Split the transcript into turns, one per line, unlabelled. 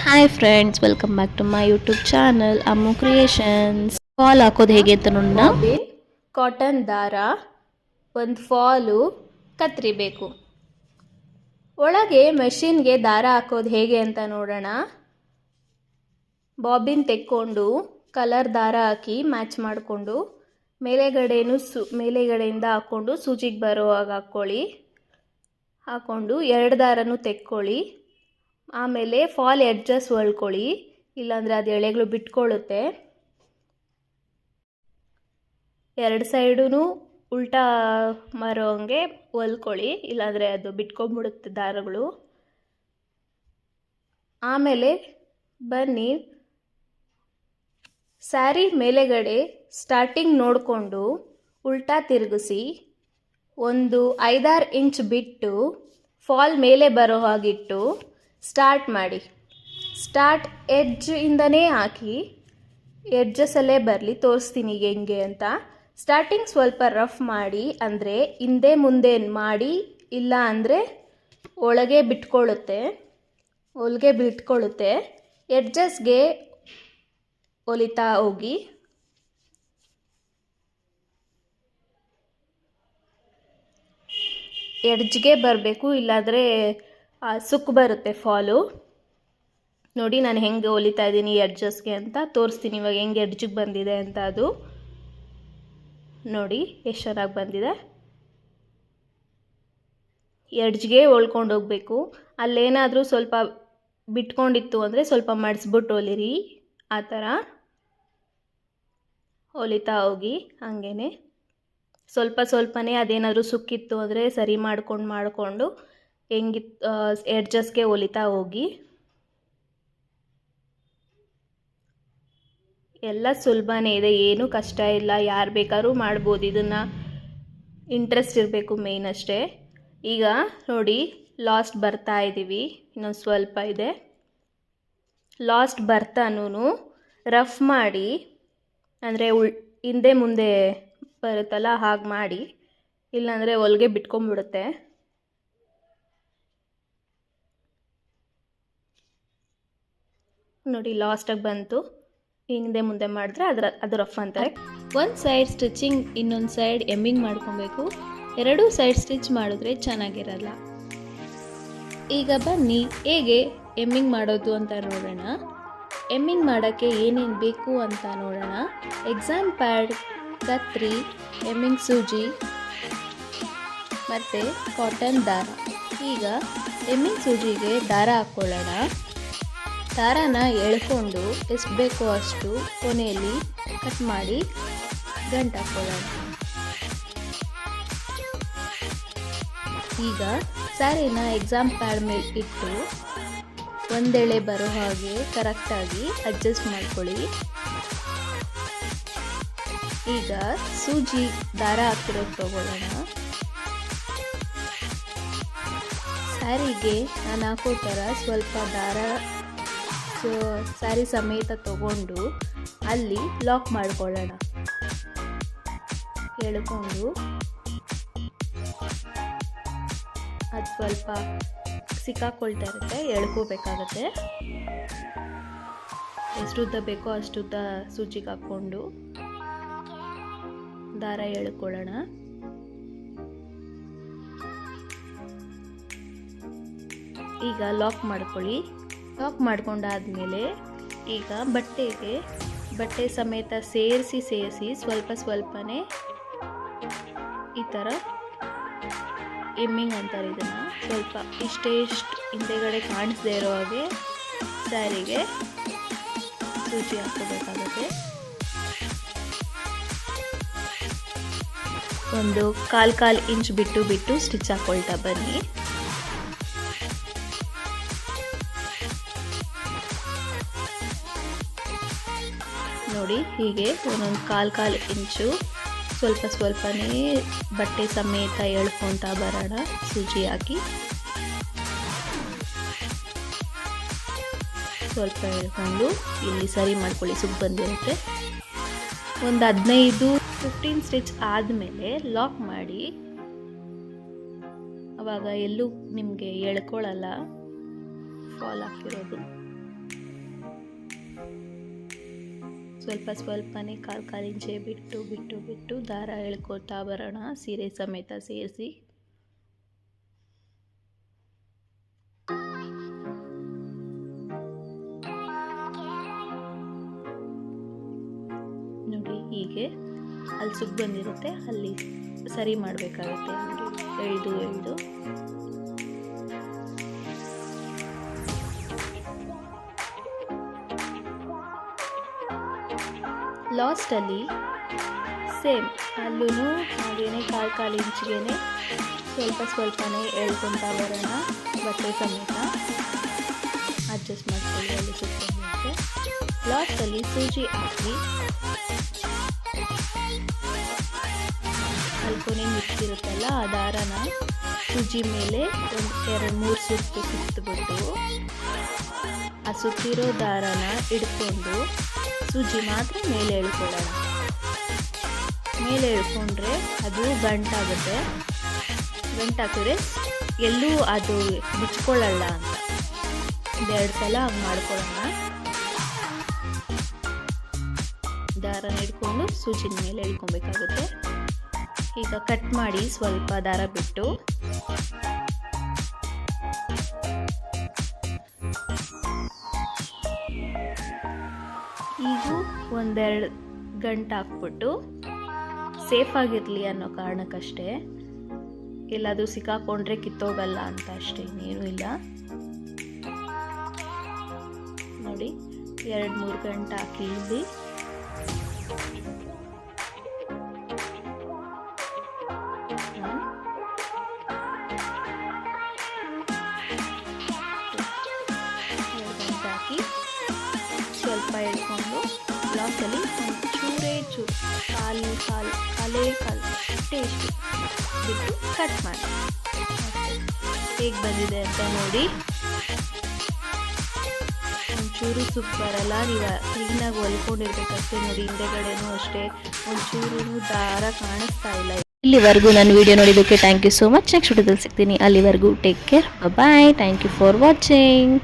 Hi friends, welcome back to my YouTube channel Ammu creations. Fall ಹಾಕೋದು ಹೇಗೆ ಅಂತ ನೋಡೋಣ. ಕಾಟನ್ ದಾರ, ಒಂದು ಫಾಲು, ಕತ್ರಿ ಬೇಕು. ಒಳಗೆ ಮೆಷಿನ್ಗೆ ದಾರ ಹಾಕೋದು ಹೇಗೆ ಅಂತ ನೋಡೋಣ. ಬಾಬಿನ್ ತೆಕ್ಕೊಂಡು ಕಲರ್ ದಾರ ಹಾಕಿ ಮ್ಯಾಚ್ ಮಾಡಿಕೊಂಡು ಮೇಲೆಗಡೆಯಿಂದ ಹಾಕ್ಕೊಂಡು ಸೂಜಿಗೆ ಬರೋ ಹಾಗೆ ಹಾಕ್ಕೊಂಡು 2 ದಾರನೂ ತೆಕ್ಕೊಳ್ಳಿ. ಆಮೇಲೆ ಫಾಲ್ ಎಡ್ಜಸ್ ಹೊಲ್ಕೊಳ್ಳಿ, ಇಲ್ಲಾಂದರೆ ಅದು ಎಳೆಗಳು ಬಿಟ್ಕೊಳ್ಳುತ್ತೆ. 2 ಸೈಡೂ ಉಲ್ಟಾ ಮರೋಂಗೆ ಹೊಲ್ಕೊಳ್ಳಿ, ಇಲ್ಲಾಂದರೆ ಅದು ಬಿಟ್ಕೊಂಡ್ಬಿಡುತ್ತೆ ದಾರಗಳು. ಆಮೇಲೆ ಬನ್ನಿ, ಸ್ಯಾರಿ ಮೇಲೆಗಡೆ ಸ್ಟಾರ್ಟಿಂಗ್ ನೋಡಿಕೊಂಡು ಉಲ್ಟಾ ತಿರುಗಿಸಿ ಒಂದು 5-6 ಇಂಚ್ ಬಿಟ್ಟು ಫಾಲ್ ಮೇಲೆ ಬರೋ ಹಾಗಿಟ್ಟು ಸ್ಟಾರ್ಟ್ ಮಾಡಿ. ಸ್ಟಾರ್ಟ್ ಎಡ್ಜಿಂದನೇ ಹಾಕಿ, ಎಡ್ಜಸಲ್ಲೇ ಬರಲಿ, ತೋರಿಸ್ತೀನಿ ಹೆಂಗೆ ಅಂತ. ಸ್ಟಾರ್ಟಿಂಗ್ ಸ್ವಲ್ಪ ರಫ್ ಮಾಡಿ, ಅಂದರೆ ಹಿಂದೆ ಮುಂದೆ ಮಾಡಿ, ಇಲ್ಲ ಅಂದರೆ ಹೊಲಿಗೆ ಬಿಟ್ಕೊಳ್ಳುತ್ತೆ. ಎಡ್ಜಸ್ಗೆ ಹೊಲಿತಾ ಹೋಗಿ. ಎಡ್ಜ್ಗೆ ಬರಬೇಕು, ಇಲ್ಲಾಂದರೆ ಸುಕ್ಕು ಬರುತ್ತೆ ಫಾಲು. ನೋಡಿ ನಾನು ಹೆಂಗೆ ಹೊಲಿತಾ ಇದ್ದೀನಿ ಎಡ್ಜಸ್ಗೆ ಅಂತ ತೋರಿಸ್ತೀನಿ ಇವಾಗ, ಹೆಂಗೆ ಎಡ್ಜಿಗೆ ಬಂದಿದೆ ಅಂತ. ಅದು ನೋಡಿ ಎಷ್ಟು ಚೆನ್ನಾಗಿ ಬಂದಿದೆ. ಎಡ್ಜ್ಗೆ ಹೊಲ್ಕೊಂಡು ಹೋಗಬೇಕು. ಅಲ್ಲೇನಾದರೂ ಸ್ವಲ್ಪ ಬಿಟ್ಕೊಂಡಿತ್ತು ಅಂದರೆ ಸ್ವಲ್ಪ ಮಡಿಸ್ಬಿಟ್ಟು ಹೊಲಿರಿ. ಆ ಥರ ಹೊಲಿತಾ ಹೋಗಿ. ಹಂಗೇ ಸ್ವಲ್ಪನೇ ಅದೇನಾದರೂ ಸುಕ್ಕಿತ್ತು ಅಂದರೆ ಸರಿ ಮಾಡಿಕೊಂಡು ಎಡ್ಜಸ್ಗೆ ಹೊಲಿತಾ ಹೋಗಿ. ಎಲ್ಲ ಸುಲಭನೇ ಇದೆ, ಏನೂ ಕಷ್ಟ ಇಲ್ಲ, ಯಾರು ಬೇಕಾದ್ರೂ ಮಾಡ್ಬೋದು. ಇದನ್ನು ಇಂಟ್ರೆಸ್ಟ್ ಇರಬೇಕು ಮೇಯ್ನ್ ಅಷ್ಟೇ. ಈಗ ನೋಡಿ, ಲಾಸ್ಟ್ ಬರ್ತಾ ಇದ್ದೀವಿ, ಇನ್ನೊಂದು ಸ್ವಲ್ಪ ಇದೆ. ಲಾಸ್ಟ್ ಬರ್ತಾನೂ ರಫ್ ಮಾಡಿ, ಅಂದರೆ ಹಿಂದೆ ಮುಂದೆ ಬರುತ್ತಲ್ಲ ಹಾಗೆ ಮಾಡಿ, ಇಲ್ಲಾಂದರೆ ಹೊಲಿಗೆ ಬಿಟ್ಕೊಂಡ್ಬಿಡುತ್ತೆ. ನೋಡಿ ಲಾಸ್ಟಾಗಿ ಬಂತು. ಹಿಂದೆ ಮುಂದೆ ಮಾಡಿದ್ರೆ ಅದು ರಫ್ ಅಂತಾರೆ. ಒಂದು ಸೈಡ್ ಸ್ಟಿಚಿಂಗ್, ಇನ್ನೊಂದು ಸೈಡ್ ಎಮ್ಮಿಂಗ್ ಮಾಡ್ಕೊಬೇಕು. 2 ಸೈಡ್ ಸ್ಟಿಚ್ ಮಾಡಿದ್ರೆ ಚೆನ್ನಾಗಿರಲ್ಲ. ಈಗ ಬನ್ನಿ ಹೇಗೆ ಎಮ್ಮಿಂಗ್ ಮಾಡೋದು ಅಂತ ನೋಡೋಣ. ಎಮ್ಮಿಂಗ್ ಮಾಡೋಕ್ಕೆ ಏನೇನು ಬೇಕು ಅಂತ ನೋಡೋಣ. ಎಕ್ಸಾಮ್ ಪ್ಯಾಡ್, ಕತ್ರಿ, ಎಮ್ಮಿಂಗ್ ಸೂಜಿ ಮತ್ತು ಕಾಟನ್ ದಾರ. ಈಗ ಎಮ್ಮಿಂಗ್ ಸೂಜಿಗೆ ದಾರ ಹಾಕ್ಕೊಳ್ಳೋಣ. ದಾರಾನ ಎಳ್ಕೊಂಡು ಎಷ್ಟು ಬೇಕೋ ಅಷ್ಟು ಕೊನೆಯಲ್ಲಿ ಕಟ್ ಮಾಡಿ ಗಂಟು ಹಾಕ್ಕೊಳ್ಳೋಣ. ಈಗ ಸ್ಯಾರಿನ ಎಕ್ಸಾಮ್ ಪ್ಯಾಡ್ ಮೇಲೆ ಇಟ್ಟು ಒಂದೆಳೆ ಬರೋ ಹಾಗೆ ಕರೆಕ್ಟಾಗಿ ಅಡ್ಜಸ್ಟ್ ಮಾಡ್ಕೊಳ್ಳಿ. ಈಗ ಸೂಜಿ ದಾರ ಹಾಕಿರೋದು ತಗೊಳ್ಳೋಣ. ಸ್ಯಾರಿಗೆ ನಾನು ಹಾಕೋ ಥರ ಸ್ವಲ್ಪ ದಾರ ಸ್ಯಾರಿ ಸಮೇತ ತಗೊಂಡು ಅಲ್ಲಿ ಲಾಕ್ ಮಾಡ್ಕೊಳ್ಳೋಣ. ಎಳ್ಕೊಂಡು ಅದು ಸ್ವಲ್ಪ ಸಿಕ್ಕಾಕೊಳ್ತಾ ಇರುತ್ತೆ, ಎಳ್ಕೋಬೇಕಾಗತ್ತೆ. ಎಷ್ಟು ಉದ್ದ ಬೇಕೋ ಅಷ್ಟುದ್ದ ಸೂಜಿಗೆ ಹಾಕ್ಕೊಂಡು ದಾರ ಎಳ್ಕೊಳ್ಳೋಣ. ಈಗ ಲಾಕ್ ಮಾಡ್ಕೊಳ್ಳಿ. ಲಾಕ್ ಮಾಡ್ಕೊಂಡಾದ್ಮೇಲೆ ಈಗ ಬಟ್ಟೆ ಸಮೇತ ಸೇರಿಸಿ ಸ್ವಲ್ಪನೇ ಈ ಥರ ಎಮ್ಮಿಂಗ್ ಅಂತಾರೆ ಇದನ್ನು. ಸ್ವಲ್ಪ ಇಷ್ಟು ಹಿಂದೆಗಡೆ ಕಾಣಿಸದೇ ಇರೋ ಹಾಗೆ ಸ್ಯಾರಿಗೆ ಸೂಜಿ ಹಾಕೋಬೇಕಾಗುತ್ತೆ. ಒಂದು 1/4 ಇಂಚ್ ಬಿಟ್ಟು ಸ್ಟಿಚ್ ಹಾಕೊಳ್ತಾ ಬನ್ನಿ. ನೋಡಿ ಹೀಗೆ ಒಂದೊಂದು 1/4 ಇಂಚು ಸ್ವಲ್ಪನೇ ಬಟ್ಟೆ ಸಮೇತ ಎಳ್ಕೊತಾ ಬರೋಣ. ಸೂಜಿ ಹಾಕಿ ಸ್ವಲ್ಪ ಎಳ್ಕೊಂಡು ಇಲ್ಲಿ ಸರಿ ಮಾಡ್ಕೊಳ್ಳಿ, ಸುಗ್ ಬಂದಿರುತ್ತೆ. ಒಂದು 15 ಸ್ಟಿಚ್ ಆದಮೇಲೆ ಲಾಕ್ ಮಾಡಿ. ಆವಾಗ ಎಲ್ಲೂ ನಿಮಗೆ ಎಳ್ಕೊಳ್ಳಲ್ಲ ಫಾಲ್ ಹಾಕಿರೋದು. ಸ್ವಲ್ಪ ಸ್ವಲ್ಪನೇ ಕಾಲು ಇಂಚೆ ಬಿಟ್ಟು ಬಿಟ್ಟು ಬಿಟ್ಟು ದಾರ ಎಳ್ಕೊತಾ ಬರೋಣ, ಸೀರೆ ಸಮೇತ ಸೇರಿಸಿ. ನೋಡಿ ಹೀಗೆ ಅಲ್ಲಿ ಸುಗ್ ಬಂದಿರುತ್ತೆ, ಅಲ್ಲಿ ಸರಿ ಮಾಡಬೇಕಾಗುತ್ತೆ. ಎಳ್ದು ಎಳ್ದು ಲಾಸ್ಟಲ್ಲಿ ಸೇಮ್ ಅಲ್ಲೂ ಹಾಗೇನೆ ಕಾಲು ಇಂಚಿಗೆ ಸ್ವಲ್ಪನೇ ಎಳ್ಕೊತಾ ಬರೋಣ, ಬಟ್ಟೆ ಸಮೇತ ಅಡ್ಜಸ್ಟ್ ಮಾಡ್ಕೊಳ್ಳಿ. ಅಲ್ಲಿ ಸುತ್ತಮುತ್ತೆ ಲಾಸ್ಟಲ್ಲಿ ಸೂಜಿ ಹಾಕಿ ಅಲ್ಕೊನೆ ಮಿಕ್ಕಿರುತ್ತಲ್ಲ ಆ ದಾರನ ಸೂಜಿ ಮೇಲೆ 2-3 ಸುತ್ತು ಸುತ್ತಬಿಟ್ಟು ಆ ಸುತ್ತಿರೋ ದಾರನ ಹಿಡ್ಕೊಂಡು ಸೂಜಿ ಮಾತ್ರ ಮೇಲೆ ಎಳ್ಕೊಳ್ಳೋಣ. ಮೇಲೆ ಎಳ್ಕೊಂಡ್ರೆ ಅದು ಗಂಟಾಗುತ್ತೆ, ಗಂಟಾಕಿದ್ರೆ ಎಲ್ಲೂ ಅದು ಬಿಚ್ಕೊಳ್ಳಲ್ಲ ಅಂತ 2 ಸಲ ಹಂಗೆ ಮಾಡ್ಕೊಳ್ಳೋಣ. ದಾರನ ಹಿಡ್ಕೊಂಡು ಸೂಜಿನ ಮೇಲೆ ಎಳ್ಕೊಬೇಕಾಗುತ್ತೆ. ಈಗ ಕಟ್ ಮಾಡಿ ಸ್ವಲ್ಪ ದಾರ ಬಿಟ್ಟು ಈಗ 1-2 ಗಂಟೆ ಹಾಕ್ಬಿಟ್ಟು ಸೇಫ್ ಆಗಿರಲಿ ಅನ್ನೋ ಕಾರಣಕ್ಕಷ್ಟೇ, ಎಲ್ಲಾದರೂ ಸಿಕ್ಕಾಕೊಂಡ್ರೆ ಕಿತ್ತೋಗಲ್ಲ ಅಂತ ಅಷ್ಟೇ, ಇನ್ನೇನು ಇಲ್ಲ. ನೋಡಿ 2-3 ಗಂಟೆ ಹಾಕಿ ಇಲ್ಲಿ ಸ್ವಲ್ಪ ಎಳ್ಕೊಂಡು ಲಾಸ್ಟಲ್ಲಿ ಚೂರೇ ಚೂರು ಕಾಲೇ ಟೇಸ್ಟ್ ಬಿಟ್ಟು ಕಟ್ ಮಾಡಿ ಹೇಗೆ ಬಂದಿದೆ ಅಂತ ನೋಡಿ. ಒಂಚೂರು ಸುಕ್ ಬರಲ್ಲ, ನೀವು ಕ್ಲೀನಾಗಿ ಹೊಲ್ಕೊಂಡಿರ್ಬೇಕಷ್ಟೇ. ನೋಡಿ ಹಿಂದೆಗಡೆನೂ ಅಷ್ಟೇ ಒಂಚೂರು ದಾರ ಕಾಣಿಸ್ತಾ ಇಲ್ಲ. ಇಲ್ಲಿವರೆಗೂ ನನ್ನ ವಿಡಿಯೋ ನೋಡಿದ್ದಕ್ಕೆ thank you so much. Next ವಿಡಿಯೋದಲ್ಲಿ ಸಿಗ್ತೀನಿ. ಅಲ್ಲಿವರೆಗೂ take care, bye. Thank you for watching.